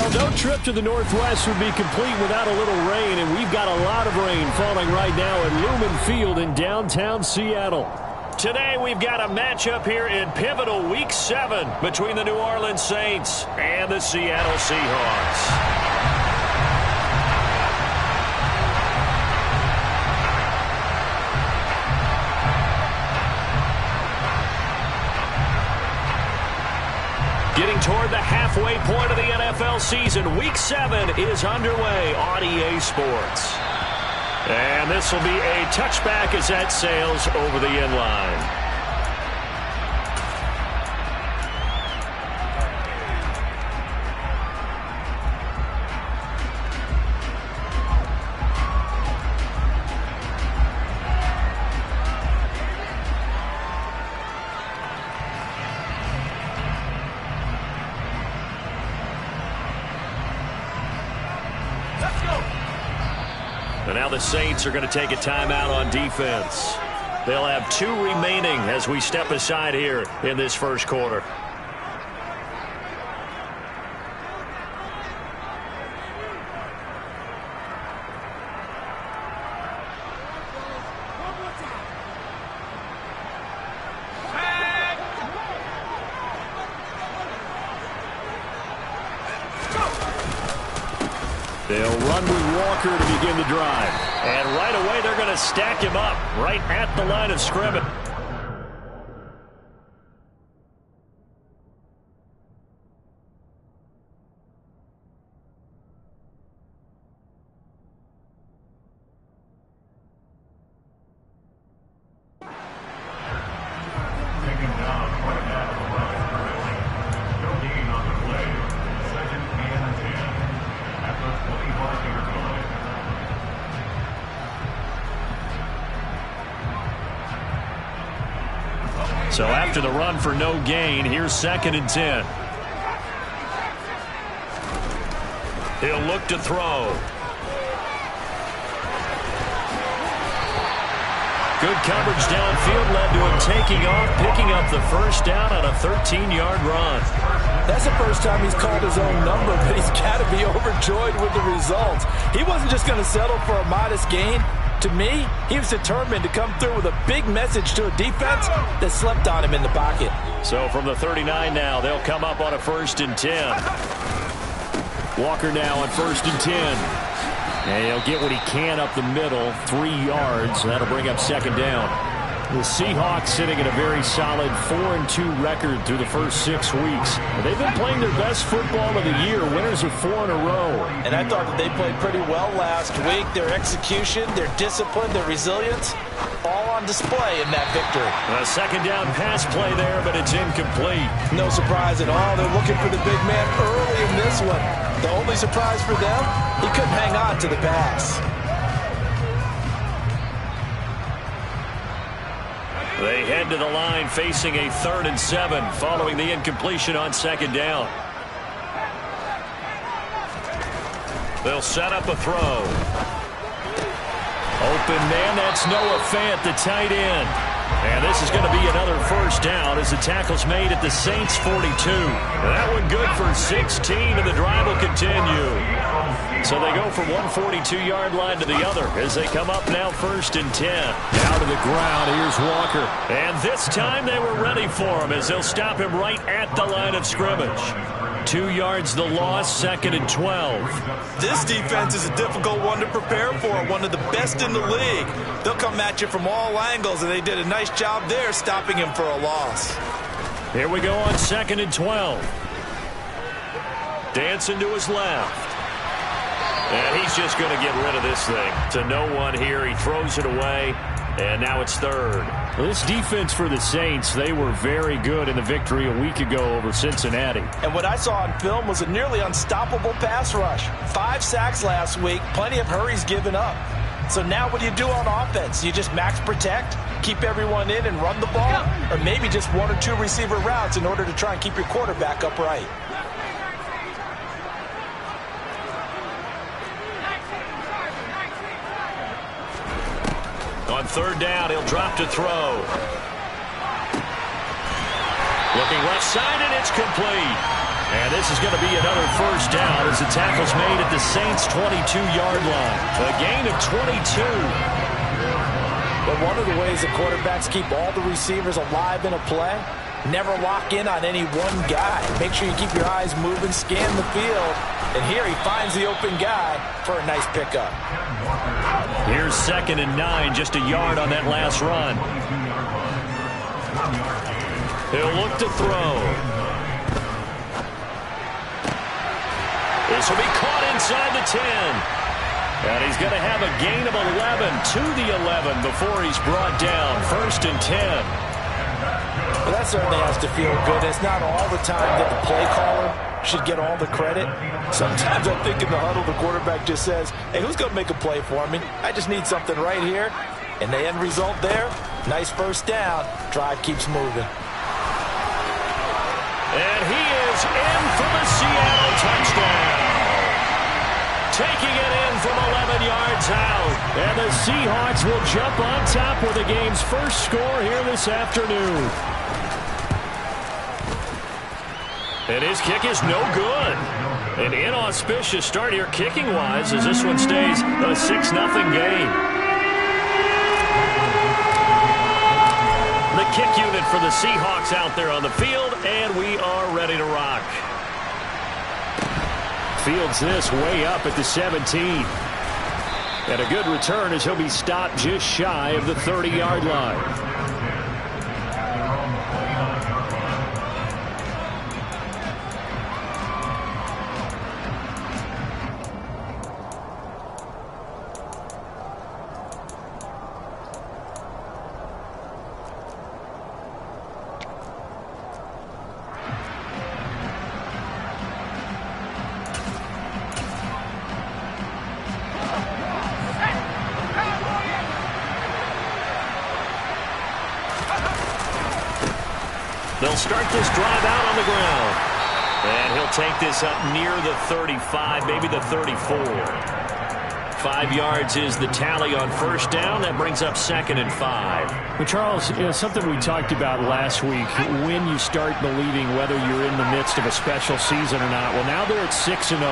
Well, no trip to the Northwest would be complete without a little rain, and we've got a lot of rain falling right now at Lumen Field in downtown Seattle. Today we've got a matchup here in pivotal Week 7 between the New Orleans Saints and the Seattle Seahawks. Getting toward the halfway point of the NFL season, Week 7 is underway on EA Sports. And this will be a touchback as that sails over the end line. And now the Saints are going to take a timeout on defense. They'll have 2 remaining as we step aside here in this first quarter. They'll run with Walker to begin the drive. And right away, they're going to stack him up right at the line of scrimmage. So after the run for no gain, here's 2nd and 10. He'll look to throw. Good coverage downfield led to him taking off, picking up the first down on a 13-yard run. That's the first time he's called his own number, but he's got to be overjoyed with the results. He wasn't just going to settle for a modest gain. To me, he was determined to come through with a big message to a defense that slept on him in the pocket. So from the 39 now, they'll come up on a 1st and 10. Walker now on 1st and 10. And he'll get what he can up the middle, 3 yards. That'll bring up 2nd down. The Seahawks sitting at a very solid 4-2 record through the first 6 weeks. They've been playing their best football of the year, winners of 4 in a row. And I thought that they played pretty well last week. Their execution, their discipline, their resilience, all on display in that victory. A 2nd down pass play there, but it's incomplete. No surprise at all. They're looking for the big man early in this one. The only surprise for them, he couldn't hang on to the pass. They head to the line facing a 3rd and 7 following the incompletion on 2nd down. They'll set up a throw. Open man, that's Noah Fant, the tight end. And this is going to be another 1st down as the tackle's made at the Saints' 42. That one good for 16, and the drive will continue. So they go from one 42-yard line to the other as they come up now 1st and 10. Down to the ground, here's Walker. And this time they were ready for him as they'll stop him right at the line of scrimmage. 2 yards the loss, 2nd and 12. This defense is a difficult one to prepare for, one of the best in the league. They'll come at you from all angles, and they did a nice job there stopping him for a loss. Here we go on 2nd and 12. Dancing to his left. And he's just going to get rid of this thing. To no one here. He throws it away. And now it's 3rd. Well, this defense for the Saints, they were very good in the victory a week ago over Cincinnati. And what I saw on film was a nearly unstoppable pass rush. 5 sacks last week, plenty of hurries given up. So now what do you do on offense? You just max protect, keep everyone in and run the ball? Or maybe just 1 or 2 receiver routes in order to try and keep your quarterback upright? On 3rd down, he'll drop to throw. Looking left side, and it's complete. And this is going to be another first down as the tackle's made at the Saints' 22-yard line. A gain of 22. But one of the ways the quarterbacks keep all the receivers alive in a play, never lock in on any one guy. Make sure you keep your eyes moving, scan the field. And here he finds the open guy for a nice pickup. Here's 2nd and 9, just a yard on that last run. He'll look to throw. This will be caught inside the 10. And he's going to have a gain of 11 to the 11 before he's brought down. 1st and 10. Well, that certainly has to feel good. It's not all the time that the play caller should get all the credit. Sometimes I think in the huddle the quarterback just says, hey, who's going to make a play for me? I just need something right here. And the end result there, nice first down. Drive keeps moving. And he is in for the Seattle touchdown. Taking it in from 11 yards out. And the Seahawks will jump on top with the game's first score here this afternoon. And his kick is no good. An inauspicious start here kicking-wise as this one stays a 6-0 game. The kick unit for the Seahawks out there on the field, and we are ready to rock. Fields this way up at the 17. And a good return as he'll be stopped just shy of the 30-yard line. They'll start this drive out on the ground. And he'll take this up near the 35, maybe the 34. 5 yards is the tally on first down. That brings up 2nd and 5. Well, Charles, something we talked about last week, when you start believing whether you're in the midst of a special season or not. Well, now they're at 6-0.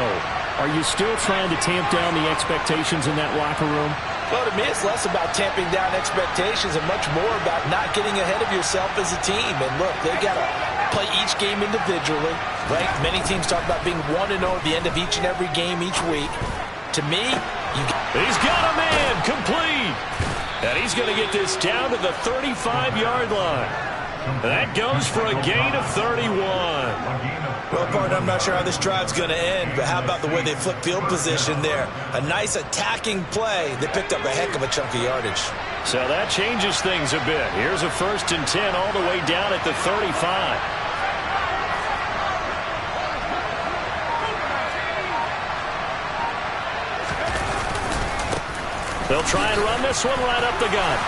Are you still trying to tamp down the expectations in that locker room? Well, to me, it's less about tamping down expectations and much more about not getting ahead of yourself as a team. And look, they got to play each game individually, right? Many teams talk about being 1-0 at the end of each and every game each week. To me, he's got a man complete. And he's going to get this down to the 35-yard line. That goes for a gain of 31. Well, partner, I'm not sure how this drive's going to end, but how about the way they flip field position there? A nice attacking play. They picked up a heck of a chunk of yardage. So that changes things a bit. Here's a 1st and 10 all the way down at the 35. They'll try and run this one right up the gut.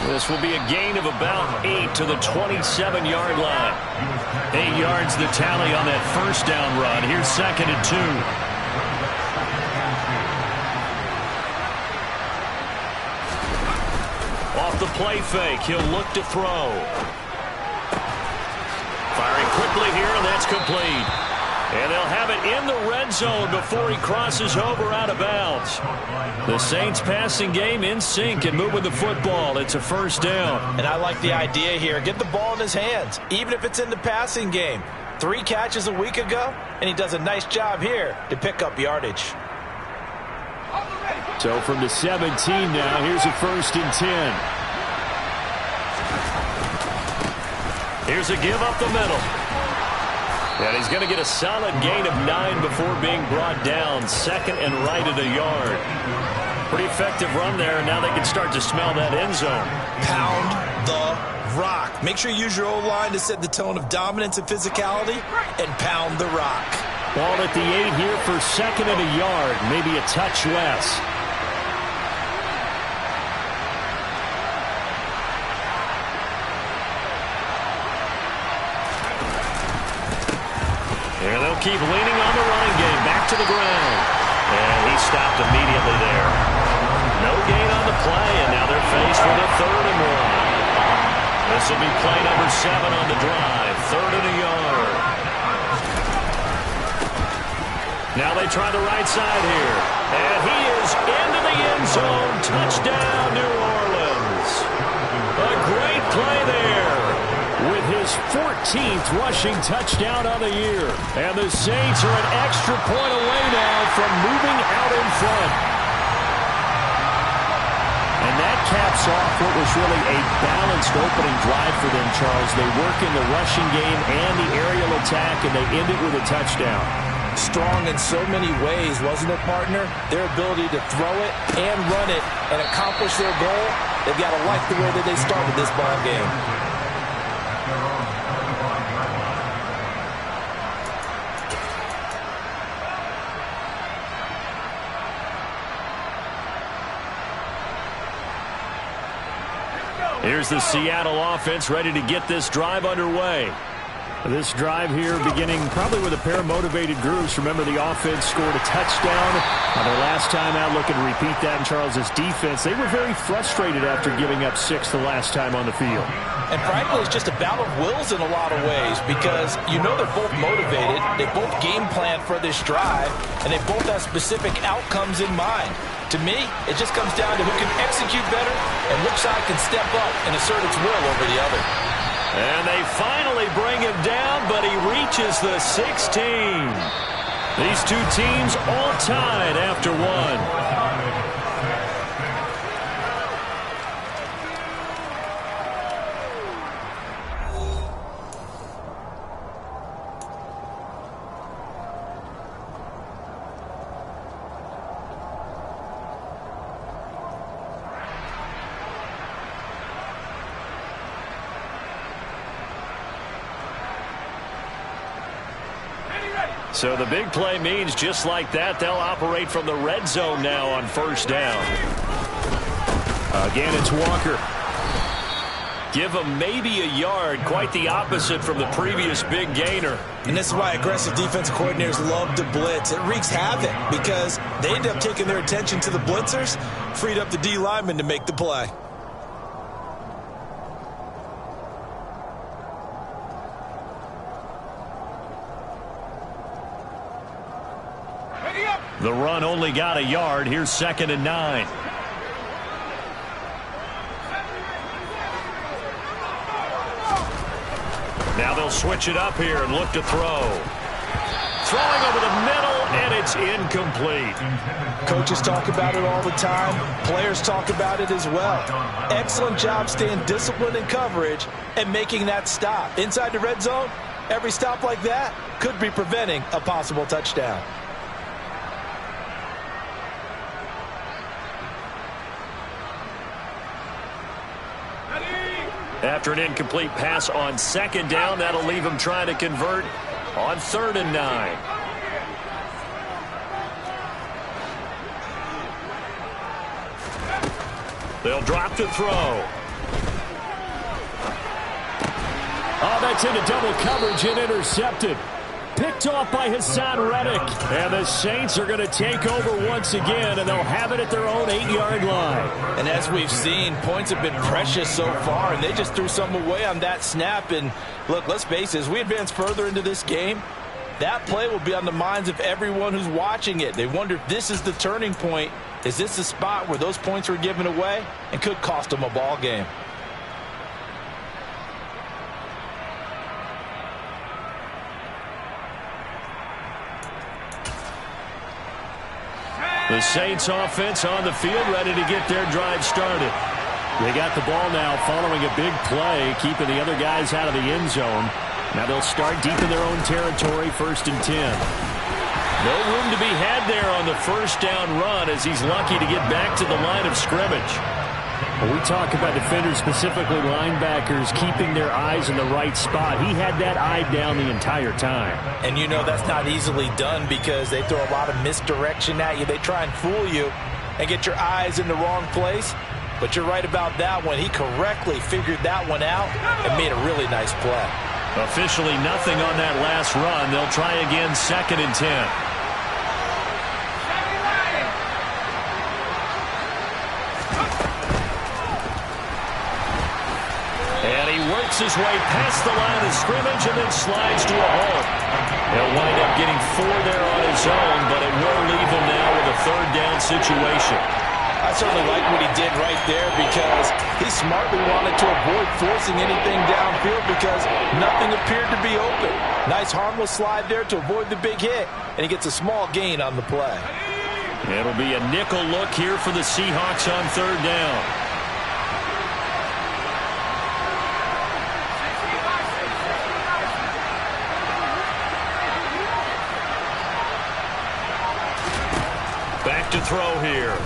This will be a gain of about 8 to the 27-yard line. 8 yards the tally on that first down run. Here's 2nd and 2. Off the play fake, he'll look to throw. Firing quickly here, and that's complete. And they'll have it in the red zone before he crosses over out of bounds. The Saints passing game in sync and moving the football. It's a first down. And I like the idea here. Get the ball in his hands, even if it's in the passing game. 3 catches a week ago, and he does a nice job here to pick up yardage. So from the 17 now, here's a 1st and 10. Here's a give up the middle. And he's going to get a solid gain of 9 before being brought down. 2nd and right at a yard. Pretty effective run there, and now they can start to smell that end zone. Pound the rock. Make sure you use your O-line to set the tone of dominance and physicality, and pound the rock. Ball at the 8 here for 2nd and a yard, maybe a touch less. And they'll keep leaning on the running game. Back to the ground. And he stopped immediately there. No gain on the play, and now they're faced with a 3rd and 1. The This will be play number 7 on the drive. 3rd and a yard. Now they try the right side here. And he is into the end zone. Touchdown, New Orleans. A great play there. With his 14th rushing touchdown of the year. And the Saints are an extra point away now from moving out in front. And that caps off what was really a balanced opening drive for them, Charles. They work in the rushing game and the aerial attack, and they end it with a touchdown. Strong in so many ways, wasn't it, partner? Their ability to throw it and run it and accomplish their goal, they've got to like the way that they started this ball game. Here's the Seattle offense ready to get this drive underway. This drive here beginning probably with a pair of motivated groups. Remember, the offense scored a touchdown their last time out. Looking to repeat that in Charles's defense. They were very frustrated after giving up 6 the last time on the field. And frankly, it's just a battle of wills in a lot of ways because you know they're both motivated. They both game plan for this drive, and they both have specific outcomes in mind. To me, it just comes down to who can execute better and which side can step up and assert its will over the other. And they finally bring him down, but he reaches the 16. These two teams all tied after one. So the big play means just like that, they'll operate from the red zone now on 1st down. Again, it's Walker. Give him maybe a yard, quite the opposite from the previous big gainer. And this is why aggressive defensive coordinators love to blitz. It wreaks havoc because they end up taking their attention to the blitzers, freed up the D lineman to make the play. The run only got a yard. Here's 2nd and 9. Now they'll switch it up here and look to throw. Throwing over the middle, and it's incomplete. Coaches talk about it all the time. Players talk about it as well. Excellent job staying disciplined in coverage and making that stop. Inside the red zone, every stop like that could be preventing a possible touchdown. After an incomplete pass on 2nd down, that'll leave him trying to convert on 3rd and 9. They'll drop to throw. Oh, that's into double coverage and intercepted. Picked off by Hassan Reddick. And the Saints are going to take over once again, and they'll have it at their own 8-yard line. And as we've seen, points have been precious so far, and they just threw some away on that snap. And look, let's face it, as we advance further into this game, that play will be on the minds of everyone who's watching it. They wonder if this is the turning point. Is this the spot where those points were given away and could cost them a ball game? The Saints offense on the field, ready to get their drive started. They got the ball now following a big play, keeping the other guys out of the end zone. Now they'll start deep in their own territory, 1st and 10. No room to be had there on the 1st down run as he's lucky to get back to the line of scrimmage. When we talk about defenders, specifically linebackers, keeping their eyes in the right spot. He had that eye down the entire time. And you know that's not easily done because they throw a lot of misdirection at you. They try and fool you and get your eyes in the wrong place. But you're right about that one. He correctly figured that one out and made a really nice play. Officially nothing on that last run. They'll try again 2nd and 10. And he works his way past the line of scrimmage and then slides to a halt. He'll wind up getting 4 there on his own, but it will leave him now with a third down situation. I certainly like what he did right there because he smartly wanted to avoid forcing anything downfield because nothing appeared to be open. Nice harmless slide there to avoid the big hit, and he gets a small gain on the play. It'll be a nickel look here for the Seahawks on third down. Back to throw here.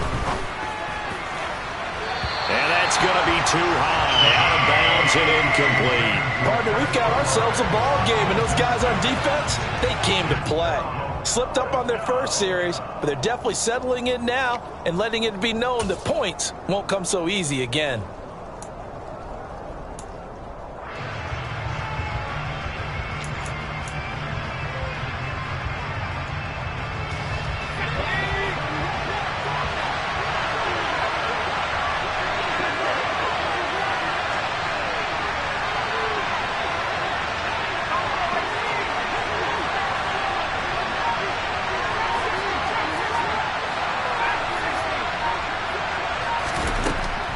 And that's going to be too high. Out of bounds and incomplete. Partner, we've got ourselves a ball game, and those guys on defense, they came to play. Slipped up on their first series, but they're definitely settling in now and letting it be known that points won't come so easy again.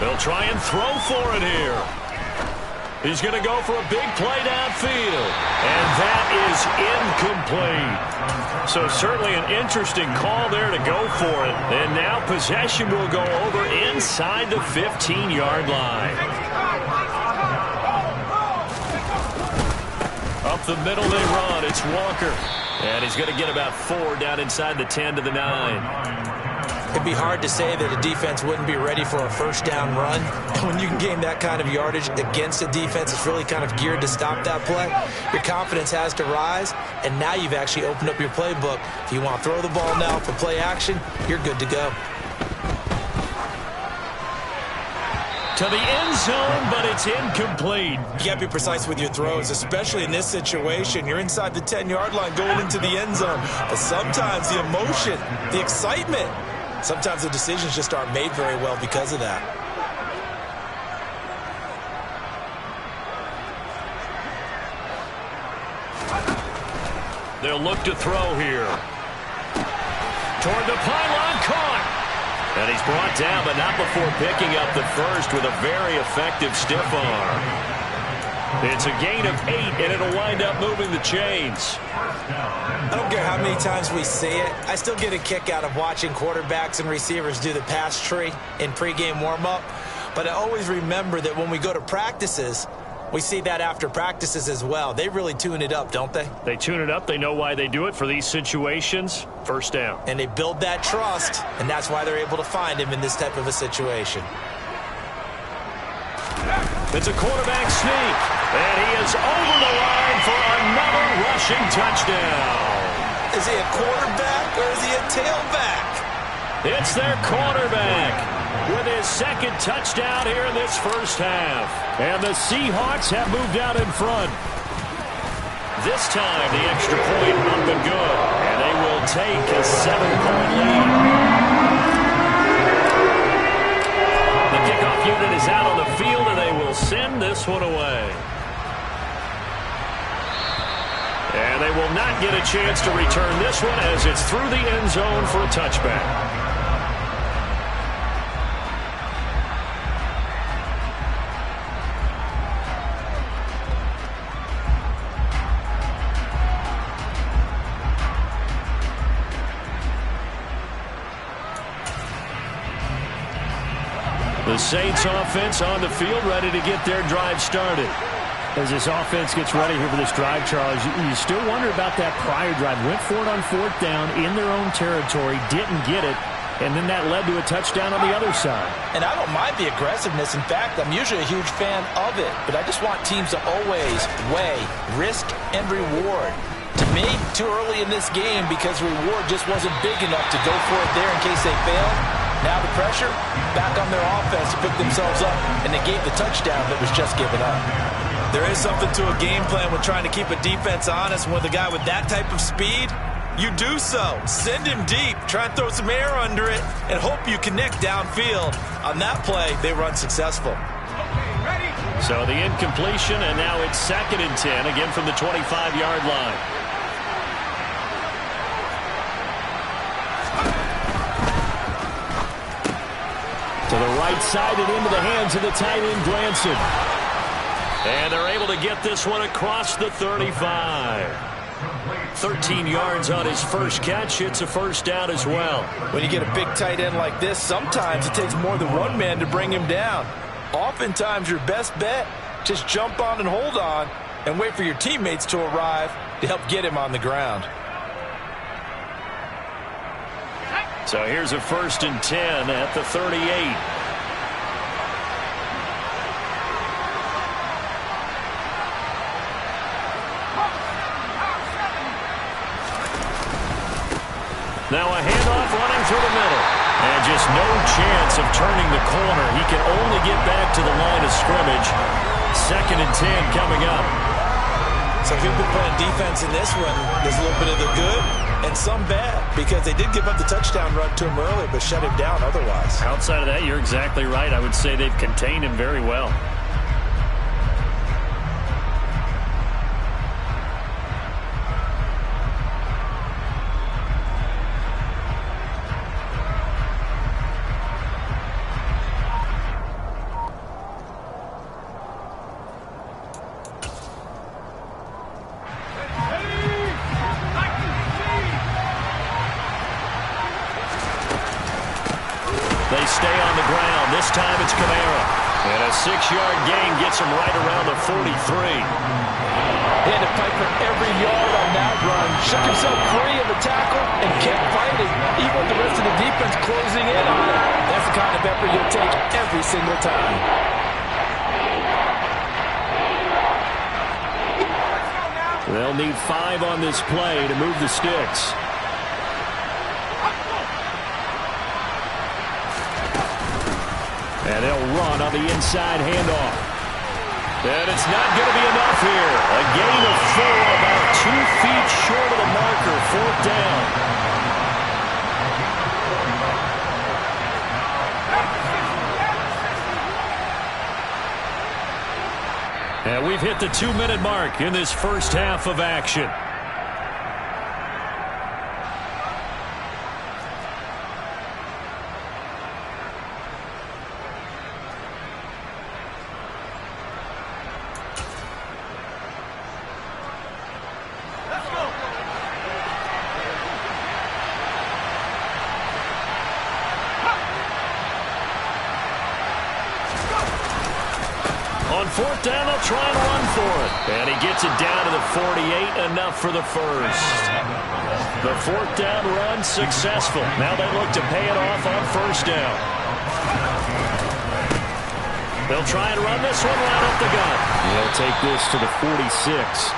They'll try and throw for it here. He's going to go for a big play downfield. And that is incomplete. So certainly an interesting call there to go for it. And now possession will go over inside the 15-yard line. Up the middle they run. It's Walker. And he's going to get about 4 down inside the 10 to the 9. It'd be hard to say that a defense wouldn't be ready for a first down run. When you can gain that kind of yardage against a defense, it's really kind of geared to stop that play. Your confidence has to rise, and now you've actually opened up your playbook. If you want to throw the ball now for play action, you're good to go. To the end zone, but it's incomplete. You got to be precise with your throws, especially in this situation. You're inside the 10-yard line going into the end zone. But sometimes the emotion, the excitement, sometimes the decisions just aren't made very well because of that. They'll look to throw here. Toward the pylon, caught. And he's brought down, but not before picking up the first with a very effective stiff arm. It's a gain of 8, and it'll wind up moving the chains. I don't care how many times we see it. I still get a kick out of watching quarterbacks and receivers do the pass tree in pregame warm-up. But I always remember that when we go to practices, we see that after practices as well. They really tune it up, don't they? They tune it up. They know why they do it for these situations. First down. And they build that trust, and that's why they're able to find him in this type of a situation. It's a quarterback sneak, and he is over the line for another rushing touchdown. Is he a quarterback or is he a tailback? It's their quarterback with his second touchdown here in this first half. And the Seahawks have moved out in front. This time the extra point up and good, and they will take a 7-point lead. The kickoff unit is out on the field, and they will send this one away. And they will not get a chance to return this one as it's through the end zone for a touchback. The Saints offense on the field, ready to get their drive started. As this offense gets ready here for this drive, Charles, you still wonder about that prior drive. Went for it on 4th down in their own territory, didn't get it, and then that led to a touchdown on the other side. And I don't mind the aggressiveness. In fact, I'm usually a huge fan of it, but I just want teams to always weigh risk and reward. To me, too early in this game because reward just wasn't big enough to go for it there in case they failed. Now the pressure back on their offense to pick themselves up, and they gave the touchdown that was just given up. There is something to a game plan with trying to keep a defense honest. With a guy with that type of speed, you do so. Send him deep, try and throw some air under it, and hope you connect downfield. On that play, they run successful. Okay, ready? So the incompletion, and now it's 2nd and 10, again from the 25-yard line. To the right side and into the hands of the tight end, Granson. And they're able to get this one across the 35. 13 yards on his first catch. It's a first down as well. When you get a big tight end like this, sometimes it takes more than one man to bring him down. Oftentimes, your best bet, just jump on and hold on and wait for your teammates to arrive to help get him on the ground. So here's a 1st and 10 at the 38. Now a handoff running through the middle. And just no chance of turning the corner. He can only get back to the line of scrimmage. 2nd and 10 coming up. So if you've been playing defense in this one, there's a little bit of the good and some bad, because they did give up the touchdown run to him earlier, but shut him down otherwise. Outside of that, you're exactly right. I would say they've contained him very well. They stay on the ground. This time it's Kamara. And a 6-yard gain gets him right around the 43. He had to fight for every yard on that run. Shook himself free of the tackle and kept fighting, even with the rest of the defense closing in on him. That's the kind of effort you'll take every single time. They'll need 5 on this play to move the sticks. And they'll run on the inside handoff. And it's not going to be enough here. A gain of 4, about 2 feet short of the marker. 4th down. And we've hit the 2-minute mark in this first half of action. On 4th down, they'll try and run for it. And he gets it down to the 48, enough for the first. The 4th down run successful. Now they look to pay it off on 1st down. They'll try and run this one right up the gut. He'll take this to the 46.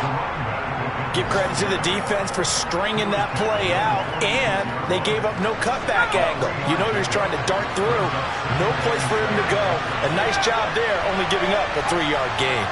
Give credit to the defense for stringing that play out, and they gave up no cutback angle. You know he was trying to dart through. No place for him to go. A nice job there, only giving up a 3-yard gain.